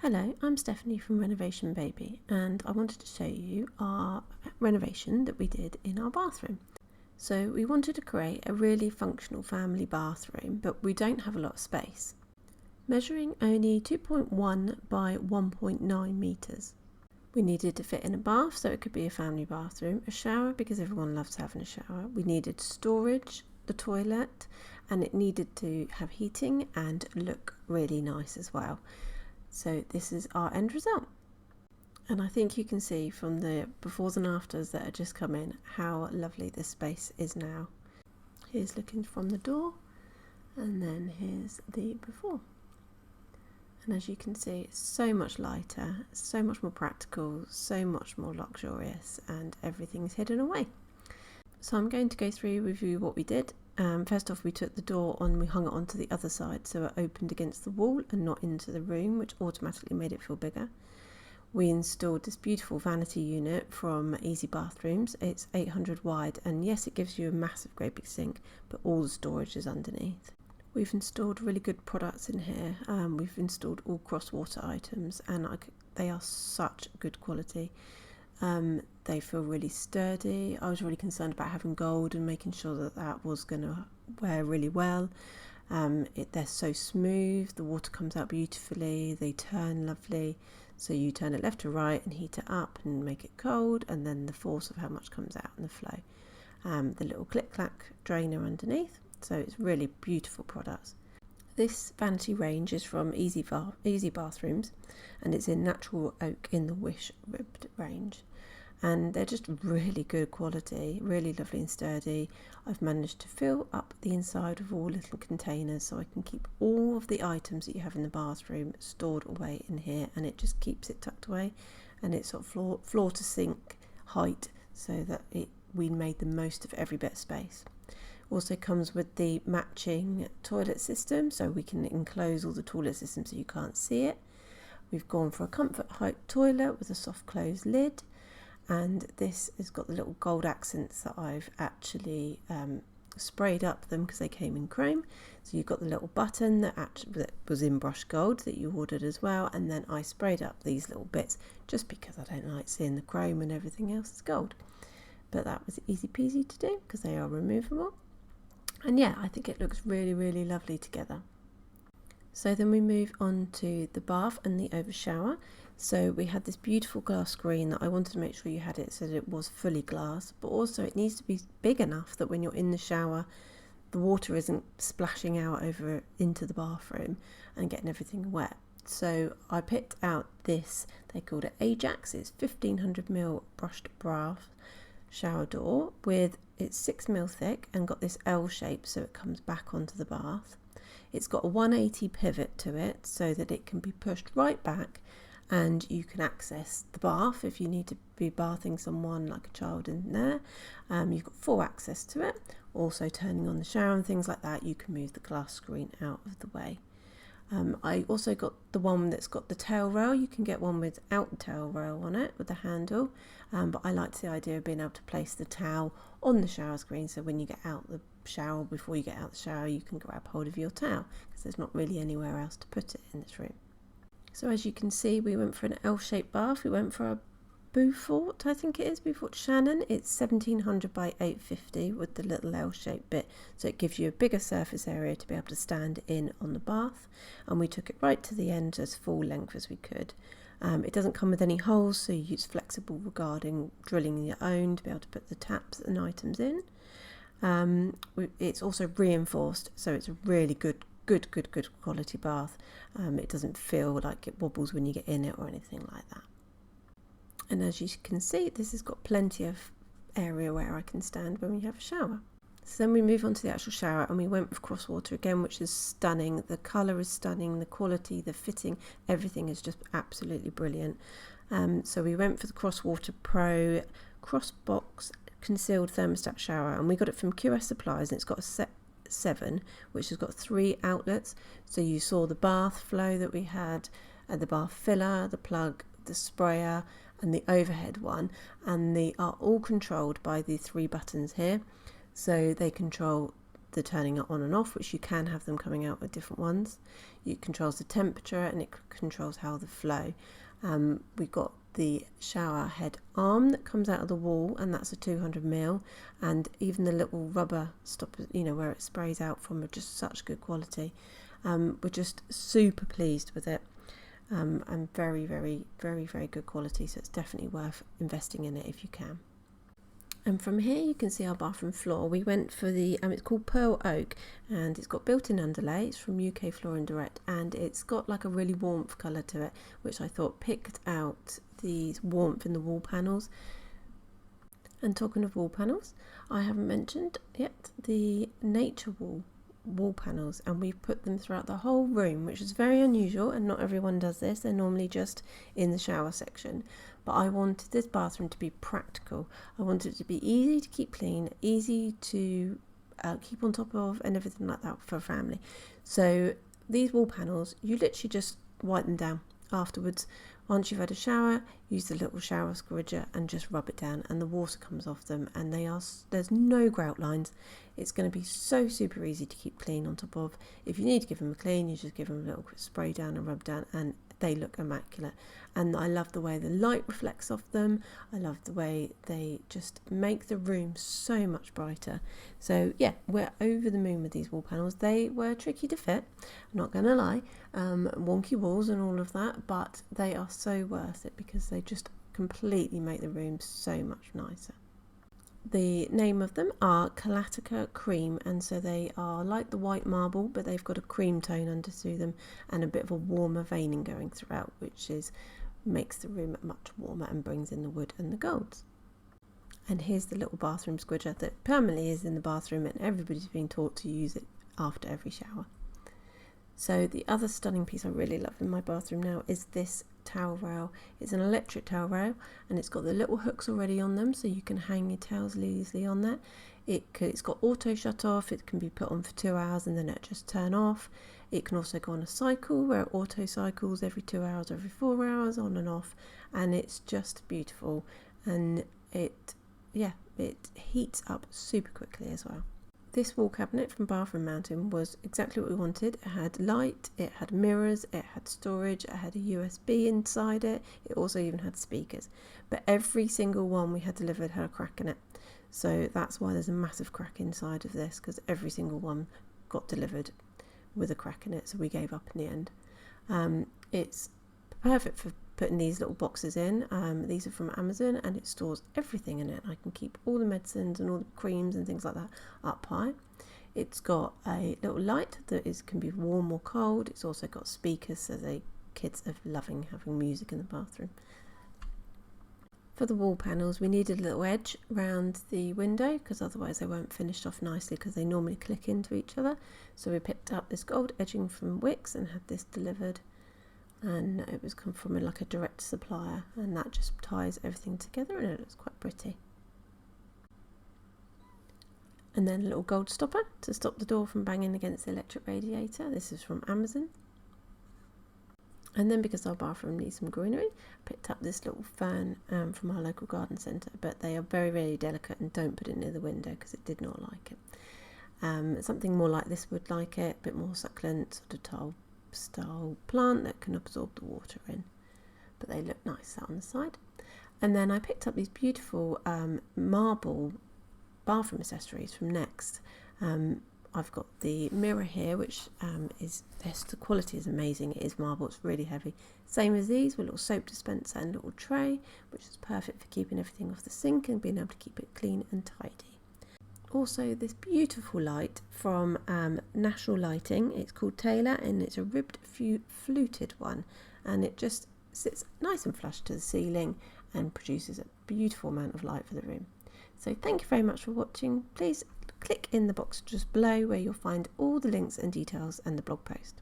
Hello, I'm Stephanie from Renovation Baby, and I wanted to show you our renovation that we did in our bathroom. So we wanted to create a really functional family bathroom, but we don't have a lot of space. Measuring only 2.1 by 1.9 metres. We needed to fit in a bath so it could be a family bathroom, a shower because everyone loves having a shower. We needed storage, the toilet, and it needed to have heating and look really nice as well. So this is our end result, and I think you can see from the befores and afters that are just come in how lovely this space is now. Here's looking from the door, and then here's the before, and as you can see it's so much lighter, so much more practical, so much more luxurious, and everything's hidden away. So I'm going to go through with you what we did. First off, we took the door on, we hung it onto the other side so it opened against the wall and not into the room, which automatically made it feel bigger. We installed this beautiful vanity unit from Easy Bathrooms. It's 800 wide, and yes, it gives you a massive great big sink, but all the storage is underneath. We've installed really good products in here. We've installed all cross-water items, and they are such good quality. They feel really sturdy. I was really concerned about having gold and making sure that that was going to wear really well. They're so smooth, the water comes out beautifully, they turn lovely. So you turn it left to right and heat it up and make it cold, and then the force of how much comes out and the flow. The little click-clack drainer underneath, so it's really beautiful products. This vanity range is from Easy Bathrooms, and it's in natural oak in the Wish ribbed range, and they're just really good quality, really lovely and sturdy. I've managed to fill up the inside of all little containers so I can keep all of the items that you have in the bathroom stored away in here, and it just keeps it tucked away, and it's sort of floor to sink height, so that we made the most of every bit of space. Also comes with the matching toilet system, so we can enclose all the toilet systems so you can't see it. We've gone for a comfort height toilet with a soft close lid, and this has got the little gold accents that I've actually sprayed up them because they came in chrome. So you've got the little button that was in brushed gold that you ordered as well, and then I sprayed up these little bits just because I don't like seeing the chrome and everything else is gold. But that was easy peasy to do because they are removable. And yeah, I think it looks really, really lovely together. So then we move on to the bath and the over shower. So we had this beautiful glass screen that I wanted to make sure you had it so that it was fully glass, but also it needs to be big enough that when you're in the shower, the water isn't splashing out over into the bathroom and getting everything wet. So I picked out this, they called it Ajax, it's 1500ml brushed brass shower door with it's 6mm thick and got this L shape so it comes back onto the bath. It's got a 180 pivot to it so that it can be pushed right back, and you can access the bath if you need to be bathing someone like a child in there. You've got full access to it. Also turning on the shower and things like that, you can move the glass screen out of the way. I also got the one that's got the tail rail. You can get one without the tail rail on it with the handle, but I liked the idea of being able to place the towel on the shower screen, so when you get out the shower, before you get out the shower, you can grab hold of your towel because there's not really anywhere else to put it in this room. So as you can see, we went for an L-shaped bath. We went for a Beaufort, I think it is, Beaufort Shannon. It's 1700 by 850 with the little L-shaped bit, so it gives you a bigger surface area to be able to stand in on the bath, and we took it right to the end as full length as we could. It doesn't come with any holes, so it's flexible regarding drilling your own to be able to put the taps and items in. It's also reinforced, so it's a really good quality bath. It doesn't feel like it wobbles when you get in it or anything like that. And as you can see, this has got plenty of area where I can stand when we have a shower. So then we move on to the actual shower, and we went with cross water again, which is stunning. The colour is stunning, the quality, the fitting, everything is just absolutely brilliant. So we went for the cross water Pro cross box concealed thermostat shower, and we got it from QS Supplies, and it's got a set 7, which has got 3 outlets. So you saw the bath flow that we had, the bath filler, the plug, the sprayer, and the overhead one, and they are all controlled by the 3 buttons here. So they control the turning it on and off, which you can have them coming out with different ones. It controls the temperature and it controls how the flow. We've got the shower head arm that comes out of the wall, and that's a 200 ml, and even the little rubber stoppers, where it sprays out from, are just such good quality. We're just super pleased with it, and very, very, very, very good quality, so it's definitely worth investing in it if you can. And from here you can see our bathroom floor. We went for the, it's called Pearl Oak, and it's got built-in underlay. It's from UK Flooring Direct, and it's got like a really warmth colour to it, which I thought picked out the warmth in the wall panels. And talking of wall panels, I haven't mentioned yet the nature wall panels, and we've put them throughout the whole room, which is very unusual, and not everyone does this. They're normally just in the shower section. But I wanted this bathroom to be practical. I wanted it to be easy to keep clean, easy to keep on top of, and everything like that for a family. So these wall panels, you literally just wipe them down afterwards. Once you've had a shower, use the little shower squidger and just rub it down, and the water comes off them, and there's no grout lines. It's going to be so super easy to keep clean on top of. If you need to give them a clean, you just give them a little spray down and rub down, and they look immaculate. And I love the way the light reflects off them. I love the way they just make the room so much brighter. So yeah, we're over the moon with these wall panels. They were tricky to fit, I'm not going to lie, wonky walls and all of that, but they are so worth it because they just completely make the room so much nicer. The name of them are Calacatta Cream, and so they are like the white marble, but they've got a cream tone under through them and a bit of a warmer veining going throughout, which makes the room much warmer and brings in the wood and the golds. And here's the little bathroom squidger that permanently is in the bathroom, and everybody's been taught to use it after every shower. So the other stunning piece I really love in my bathroom now is this towel rail. It's an electric towel rail, and it's got the little hooks already on them, so you can hang your towels easily on there. It's got auto shut off. It can be put on for 2 hours and then it just turn off. It can also go on a cycle where it auto cycles every 2 hours, every 4 hours, on and off, and it's just beautiful. And it heats up super quickly as well. This wall cabinet from Bathroom Mountain was exactly what we wanted. It had light, it had mirrors, it had storage, it had a USB inside it. It also even had speakers. But every single one we had delivered had a crack in it. So that's why there's a massive crack inside of this, because every single one got delivered with a crack in it. So we gave up in the end. It's perfect for putting these little boxes in. These are from Amazon, and it stores everything in it. I can keep all the medicines and all the creams and things like that up high. It's got a little light that can be warm or cold. It's also got speakers, so the kids are loving having music in the bathroom. For the wall panels, we needed a little edge around the window because otherwise they weren't finished off nicely, because they normally click into each other. So we picked up this gold edging from Wix and had this delivered. And it was come from like a direct supplier, and that just ties everything together, and it looks quite pretty. And then a little gold stopper to stop the door from banging against the electric radiator. This is from Amazon. And then, because our bathroom needs some greenery, I picked up this little fern from our local garden centre, but they are very, very delicate, and don't put it near the window because it did not like it. Something more like this would like it, a bit more succulent, sort of tall style plant that can absorb the water in, but they look nice out on the side. And then I picked up these beautiful marble bathroom accessories from Next. I've got the mirror here, which the quality is amazing. It is marble, it's really heavy. Same as these, with a little soap dispenser and a little tray, which is perfect for keeping everything off the sink and being able to keep it clean and tidy. Also, this beautiful light from National Lighting. It's called Taylor, and it's a ribbed fluted one, and it just sits nice and flush to the ceiling and produces a beautiful amount of light for the room. So thank you very much for watching. Please click in the box just below where you'll find all the links and details and the blog post.